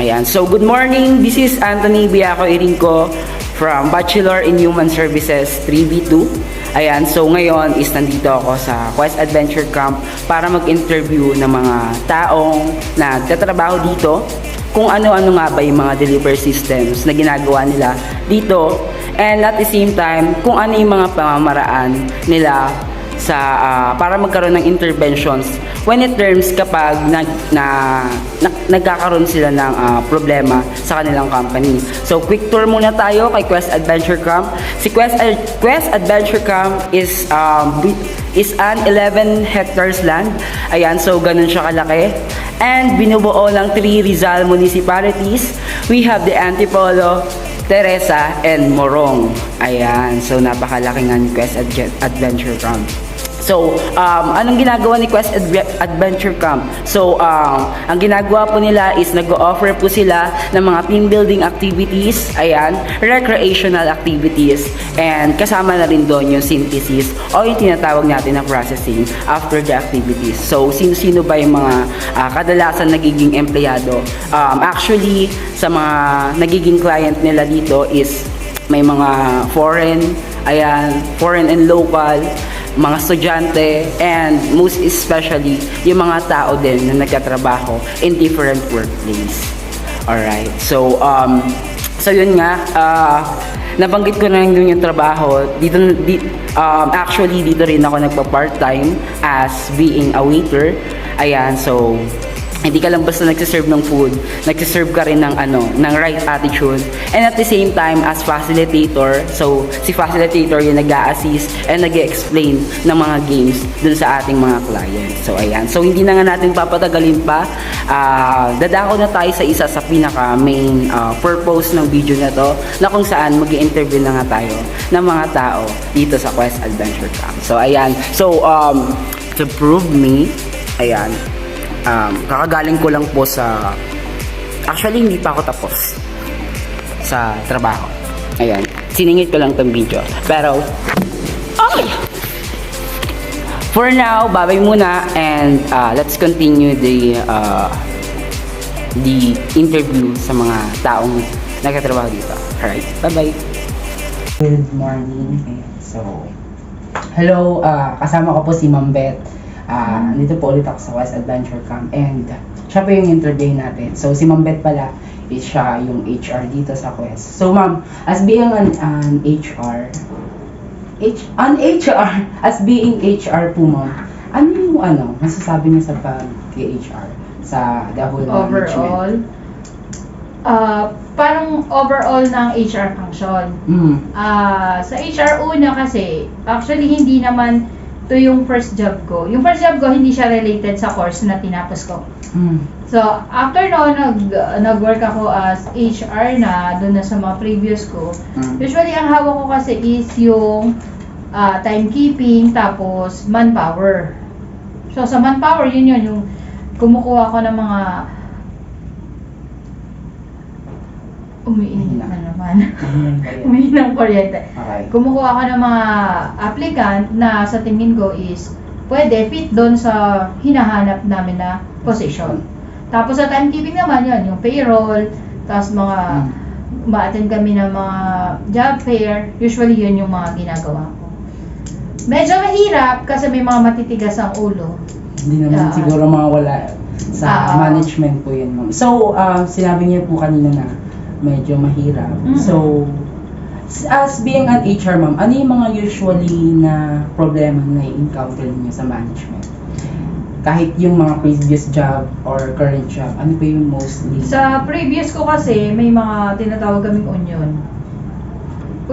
Ayan. So, good morning. This is Anthony Biaco Irinco from Bachelor in Human Services 3B2. Ayan. So, ngayon is nandito ako sa Quest Adventure Camp para mag-interview ng mga taong nagtatrabaho dito. Kung ano-ano nga ba yung mga delivery systems na ginagawa nila dito. And at the same time, kung ano yung mga pamamaraan nila sa para magkaroon ng interventions when it terms kapag nagkakaroon sila ng problema sa kanilang company. So quick tour muna tayo kay Quest Adventure Camp. Si Quest Adventure Camp is an 11 hectares land. Ayan, so ganun siya kalaki. And binubuo ng 3 Rizal municipalities. We have the Antipolo, Teresa, and Morong. Ayan, so napakalaki nga ni Quest Adventure Camp. So, anong ginagawa ni Quest Adventure Camp? So, ang ginagawa po nila is nag-o-offer po sila ng mga team building activities, ayan, recreational activities, and kasama na rin doon yung synthesis o yung tinatawag natin na processing after the activities. So, sino-sino ba yung mga kadalasan nagiging empleyado? Actually, sa mga nagiging client nila dito is may mga foreign and local, mga estudyante, and most especially yung mga tao din na nagtatrabaho in different workplace. Alright, so yun nga, nabanggit ko na yung trabaho dito. Actually dito rin ako nagpa-part-time as being a waiter. Ayan, so hindi ka lang basta nagsiserve ng food, nagsiserve ka rin ng right attitude. And at the same time, as facilitator, so si facilitator yung nag-a-assist and nag-explain ng mga games dun sa ating mga clients. So ayan, so hindi na nga natin papatagalin pa. Dadako na tayo sa isa sa pinaka main purpose ng video na to, na kung saan mag-i-interview na nga tayo ng mga tao dito sa Quest Adventure Camp. So ayan, so to prove me, ayan, kakagaling ko lang po sa, actually hindi pa ako tapos sa trabaho. Ayan, siningit ko lang tong video. Pero okay, for now, babay muna, and let's continue the interview sa mga taong nagtatrabaho dito. Alright, bye-bye. Good morning. So, hello, kasama ko po si Ma'am Beth. Nandito po ulit ako sa Quest Adventure Camp, and siya po yung interview natin. So si Ma'am Beth pala is siya yung HR dito sa Quest. So ma'am, as being an HR, as being HR po ma'am, ano yung masasabi niyo sa pag-HR sa the whole overall management? Parang overall ng HR function. Sa HR una kasi, actually hindi naman to yung first job ko. Yung first job ko, hindi siya related sa course na tinapos ko. So, after noon, nag-work ako as HR na doon na sa mga previous ko. Usually, ang hawak ko kasi is yung timekeeping, tapos manpower. So, sa manpower, yun yung kumukuha ko ng mga umiinit na naman. Umiinit ng kuryente. Okay. Kumukuha ako ng mga applicant na sa tingin ko is pwede fit doon sa hinahanap namin na position. Tapos sa timekeeping naman yun, yung payroll, tapos mga ma-attend kami ng mga job fair. Usually yun yung mga ginagawa ko. Medyo mahirap kasi may mga matitigas ang ulo. Hindi naman siguro mawala sa management po yun, ma'am. So, sinabi niyo po kanina na medyo mahirap. So, as being an HR ma'am, ano yung mga usually na problema na i-encounter niyo sa management? Kahit yung mga previous job or current job, ano pa yung mostly? Sa previous ko kasi, may mga tinatawag kaming union.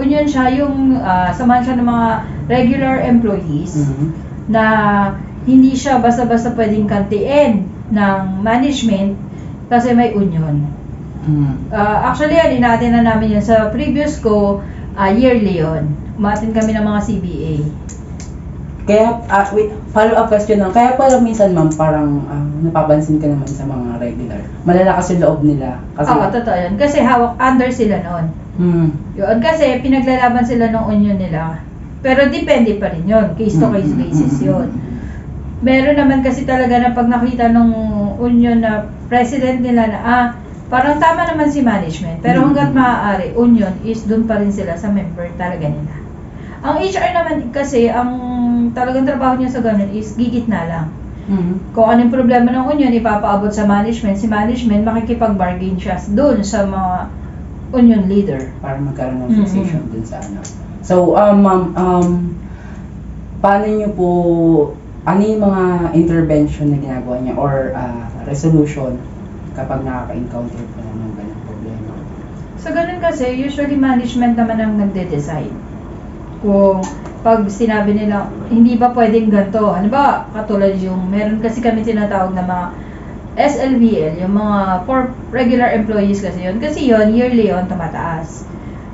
Union siya, yung samahan siya ng mga regular employees na hindi siya basta-basta pwedeng kantiin ng management kasi may union. Actually, natin na namin yun. Sa previous ko, yearly yun. Umatin kami ng mga CBA. Kaya, follow-up question lang. Kaya pala minsan, ma'am, parang napapansin ka naman sa mga regular. Malalakas yung loob nila. Kasi, Totoo yun. Kasi hawak under sila noon. Yun, kasi pinaglalaban sila ng union nila. Pero depende pa rin yun. Case-to-case basis yun. Meron naman kasi talaga na pag nakita ng union na president nila na, parang tama naman si management, pero hanggat maaari, union is dun pa rin sila sa member talaga nila. Ang HR naman kasi, ang talagang trabaho niya sa ganun is gigitna lang. Kung anong problema ng union, ipapaabot sa management. Si management, makikipag-bargain siya doon sa mga union leader. Para magkaroon ng fixation dun sa ano. So, ma'am, paano nyo po, ano yung mga intervention na ginagawa niya or resolution kapag nakaka-encounter po ng ganung problema? Sa ganun kasi, usually management naman ang nagde-decide. Kung pag sinabi nila, hindi ba pwedeng ganito? Ano ba, katulad yung, meron kasi kami tinatawag na mga SLVL, yung mga for regular employees kasi yun. Kasi yun, yearly yun, tumataas.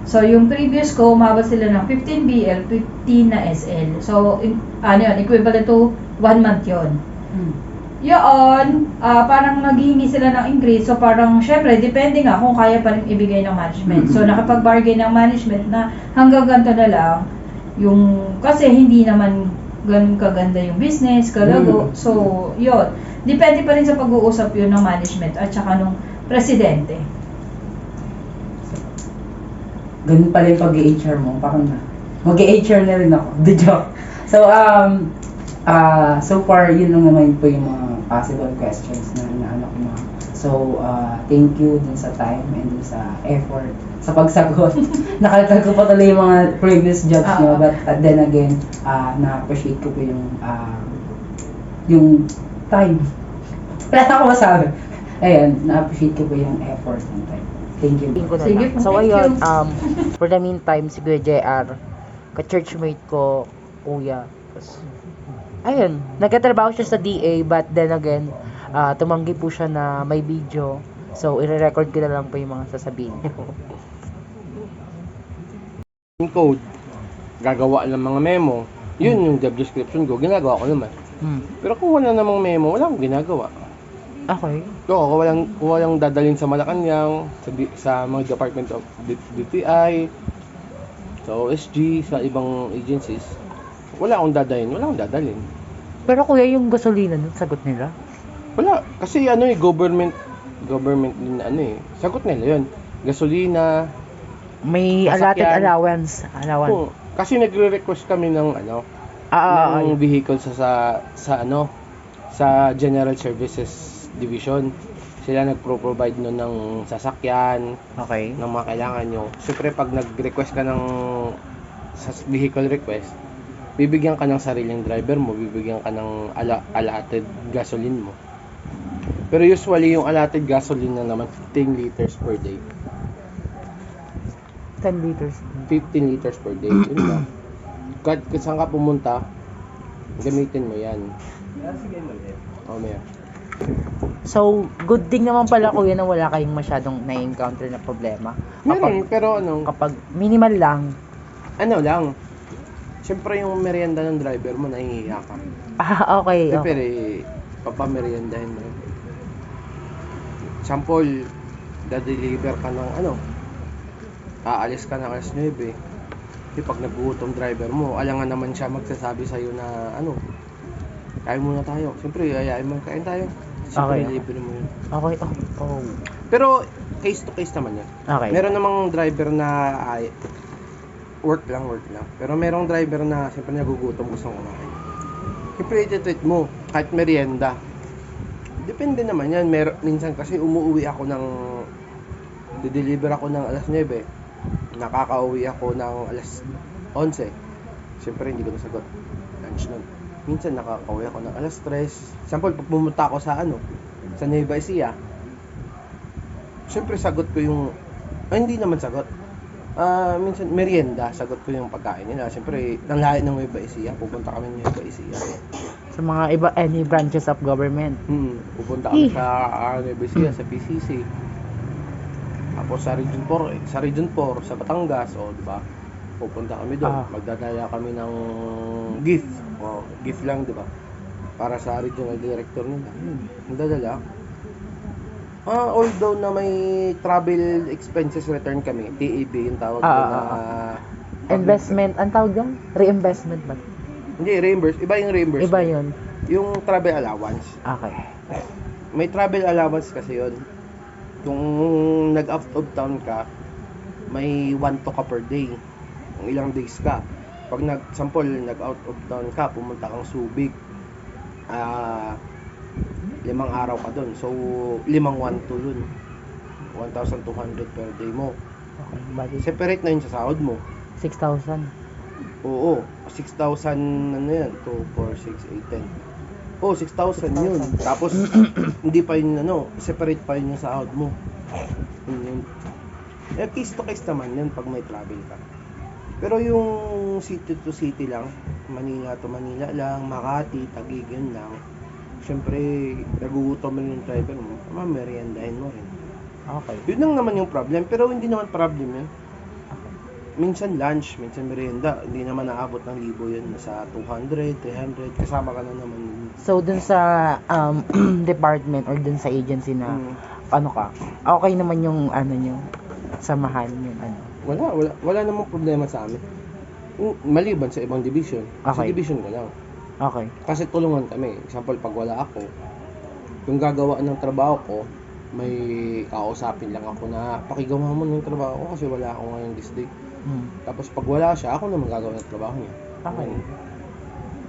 So, yung previous ko, umabot sila ng 15 BL, 15 na SL. So, ano yun, equivalent to 1 month yun. Yun, parang naghihingi sila ng increase. So, parang, syempre, depende nga kung kaya pa rin ibigay ng management. So, nakapag-bargain ng management na hanggang ganito na lang, yung, kasi hindi naman ganun kaganda yung business, kalago. So, yun. Depende pa rin sa pag-uusap yun ng management at saka nung presidente. Ganun pala yung pag-HR mo, parang na. Mag-HR na rin ako. The joke. So, so far, yun lang naman po yung mga possible questions na inaano ko mga. So, thank you dun sa time and dun sa effort sa pagsagot. Nakalitan ko pa tuloy yung mga previous jobs nyo, but then again, na-appreciate ko po yung time. Wala na ako masabi. Ayun, na-appreciate ko po yung effort and time. Thank you. Sige po, So thank ayun, you. for the meantime, si Kuya JR, ka-churchmate ko, kuya. Ayun, nagkatrabaho siya sa DA, but then again, tumanggi po siya na may video. So, i-record ko na lang po yung mga sasabihin ko. Yung code, gagawa ng mga memo, yun yung job description ko, ginagawa ko naman. Pero kung wala namang memo, wala akong ginagawa. Okay. Kung walang dadalhin sa Malacanang, sa mga Department of DTI, sa OSG, sa ibang agencies, wala akong dadalhin. Pero kuya, yung gasolina nun, sagot nila? Wala, kasi government din sagot nila yun. Gasolina, May allotted Sasakyan. allowance. Kasi nagre-request kami ng ng vehicle sa General Services Division. Sila nagpro-provide nun ng sasakyan, Okay. ng mga kailangan nyo. Siyempre pag nag-request ka ng vehicle request, bibigyan ka ng sariling driver mo, bibigyan ka ng allotted gasoline mo. Pero usually yung allotted gasoline na naman 15 liters per day. 10 liters. 15 liters per day. Yun lang. Kahit saan ka pumunta, gamitin mo yan. Oh, Mayor. So, good thing naman pala kuya na wala kayong masyadong na-encounter na problema. Meron, pero Kapag minimal lang, lang. Siyempre yung merienda ng driver mo, nahihiya ka. okay. Siyempre, papameriendahin mo yun. Sample, da-deliver ka ng aalis ka ng alas 9. Kasi pag nagugutom driver mo, alangan naman siya magsasabi sa'yo na kain muna tayo. Siyempre, ayain mo, kain tayo. Siyempre, Okay. deliver mo yun. Okay. Oh. Pero, case to case naman yun. Okay. Meron namang driver na work lang. Pero merong driver na siyempre nagugutom, gustong kumain. Siyempre, iti-treat mo, kahit merienda. Depende naman yan. Minsan kasi umuwi ako deliver ako ng alas 9. Nakakauwi ako ng alas 11. Siyempre, hindi ko nasagot. Lunch nun. Minsan, nakakauwi ako ng alas 3. Sample, pag pumunta ako sa Nueva Ecija, siyempre, sagot ko yung... hindi naman sagot. Minsan, merienda, sagot ko yung pagkain nila. Siyempre, nang lahat ng Nueva Ecija, pupunta kami ng Nueva Ecija. Sa mga any branches of government. Pupunta kami sa Nueva Ecija, sa PCC. Tapos sa Region 4, sa Batangas, di ba? Pupunta kami doon. Magdadala kami ng gift. Gift lang, di ba? Para sa regional director nila. Magdadala. Although na may travel expenses return kami, TEB yung tawag doon na Investment, ang tawag doon? Reinvestment ba? Hindi, reimburse. Iba yung reimbursement. Iba yun. Yung travel allowance. Okay. May travel allowance kasi yun. Kung nag-out of town ka, may 1 to ka per day. Kung ilang days ka. Pag nag-out of town ka, pumunta kang Subic, 5 araw ka doon. So, 1 to yun. 1,200 per day mo. Okay, bali. Separate na yun sa sahod mo. 6,000. Oo, 6,000 ano yan? 2, 4, 6, 8, 10. Oo, 6,000 yun. Tapos, hindi pa yun separate pa yun yung sahod mo. Yun. Case to case naman yun pag may travel ka. Pero yung city to city lang, Manila to Manila lang, Makati, Taguig, yun lang. Siyempre, nagugutom mo yung driver mo, mameriendahin mo rin. Okay. Yun lang naman yung problem, pero hindi naman problem yun. Minsan lunch, minsan merienda, hindi naman naabot ng 1,000 yun, sa 200, 300, kasama ka na naman yun. So, dun sa department or dun sa agency na ano ka, okay naman yung ano nyo, samahan yung ano. Wala namang problema sa amin. Maliban sa ibang division. Sa Okay. division ko lang. Okay. Kasi tulungan kami. Example, pag wala ako, yung gagawa ng trabaho ko, may kausapin lang ako na pakigawa mo ng trabaho ko kasi wala ako ngayong this day. Tapos pag wala siya, ako naman gagawa ng trabaho niya. Okay.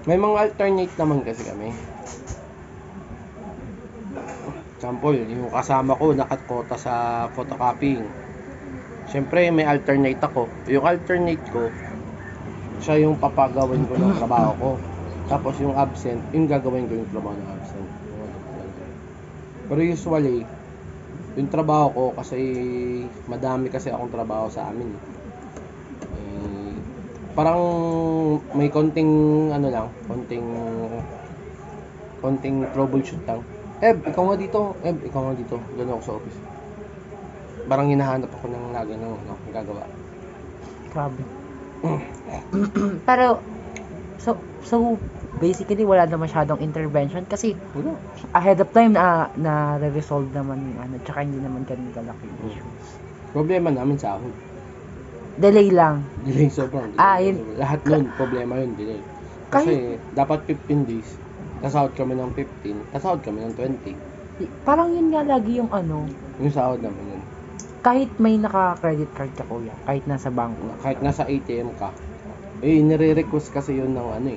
May mga alternate naman kasi kami. Example, yung kasama ko nakakota sa photocopying. Siyempre, may alternate ako. Yung alternate ko, siya yung papagawin ko ng trabaho ko. Tapos yung absent, yung gagawin ko yung trabaho ng absent. Pero usually, yung trabaho ko kasi madami kasi akong trabaho sa amin. Parang may konting konting troubleshoot lang. Ikaw nga dito. Ikaw nga dito. Doon ako sa office. Parang hinahanap ako ng lagi ng gagawa. Grabe. Pero, so basically, wala na masyadong intervention kasi Wala. ahead of time na re-resolve naman yung ano, tsaka hindi naman ganun kalaki yung issues. Problema namin sahod. Delay lang. Delay sobrang. Yun. Lahat nun, problema yun, delay. Kasi dapat 15 days. Tasahod kami ng 15, tasahod kami ng 20. Parang yun nga lagi yung ano, Yung sahod naman yun. kahit may naka-credit card ka kuya, kahit nasa bangko. Kahit nasa ATM ka, nire-request kasi yun ng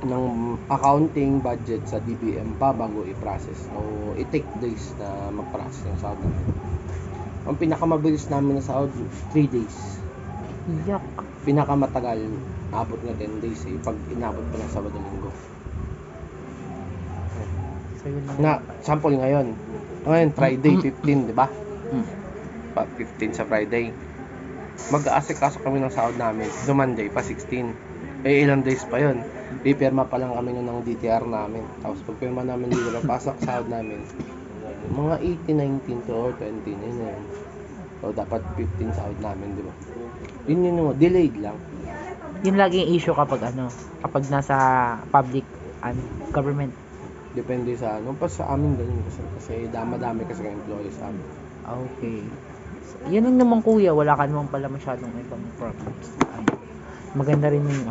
ng accounting budget sa DBM pa bago i-process. So, it-take days na mag-process yung sahod namin. Ang pinakamabilis namin na sahod, 3 days. Iyak. Pinakamatagal, abot na 10 days pag inabot pa ng Sabado Linggo. So yun lang. Na, sample ngayon, Friday 15, di ba? Hmm. 15 sa Friday. Mag-aasikaso kami ng sahod namin. So Monday pa 16. Ilang days pa yun. Pipirma pa lang kami ng DTR namin. Tapos pag pirma namin dito, pasok sahod namin. Mga 18, 19 to or 20 na yun. So dapat 15 sahod namin, di ba? Yun yung delayed lang. Yun lagi yung issue kapag nasa public government. Depende sa sa amin ganun kasi dama-dami kasi ng employees sa amin. Okay. So, yun lang naman kuya, wala ka naman pala masyadong ibang problems. Maganda rin yung